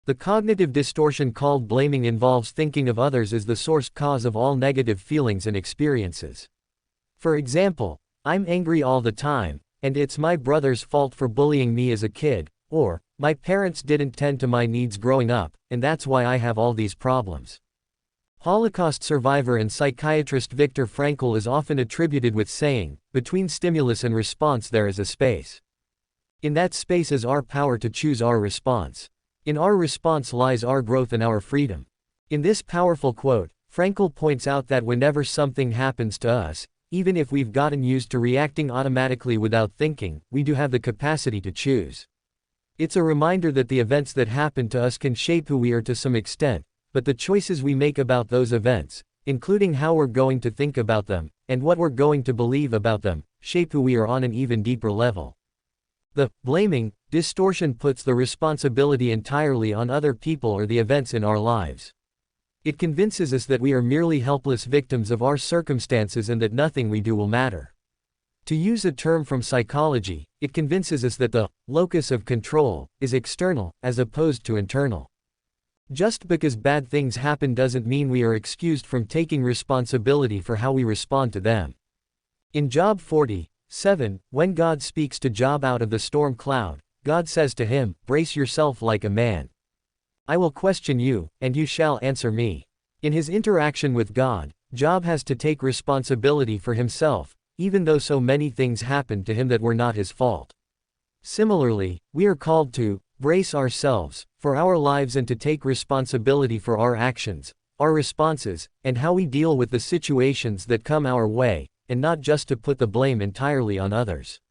The cognitive distortion called blaming involves thinking of others as the source cause of all negative feelings and experiences. For example, I'm angry all the time, and it's my brother's fault for bullying me as a kid, or, my parents didn't tend to my needs growing up, and that's why I have all these problems. Holocaust survivor and psychiatrist Viktor Frankl is often attributed with saying, between stimulus and response there is a space. In that space is our power to choose our response. In our response lies our growth and our freedom. In this powerful quote, Frankl points out that whenever something happens to us, even if we've gotten used to reacting automatically without thinking, we do have the capacity to choose. It's a reminder that the events that happen to us can shape who we are to some extent, but the choices we make about those events, including how we're going to think about them, and what we're going to believe about them, shape who we are on an even deeper level. The blaming distortion puts the responsibility entirely on other people or the events in our lives. It convinces us that we are merely helpless victims of our circumstances and that nothing we do will matter. To use a term from psychology, it convinces us that the locus of control is external, as opposed to internal. Just because bad things happen doesn't mean we are excused from taking responsibility for how we respond to them. In Job 40:7, when God speaks to Job out of the storm cloud, God says to him, "Brace yourself like a man. I will question you, and you shall answer me." In his interaction with God, Job has to take responsibility for himself, even though so many things happened to him that were not his fault. Similarly, we are called to brace ourselves for our lives and to take responsibility for our actions, our responses, and how we deal with the situations that come our way, and not just to put the blame entirely on others.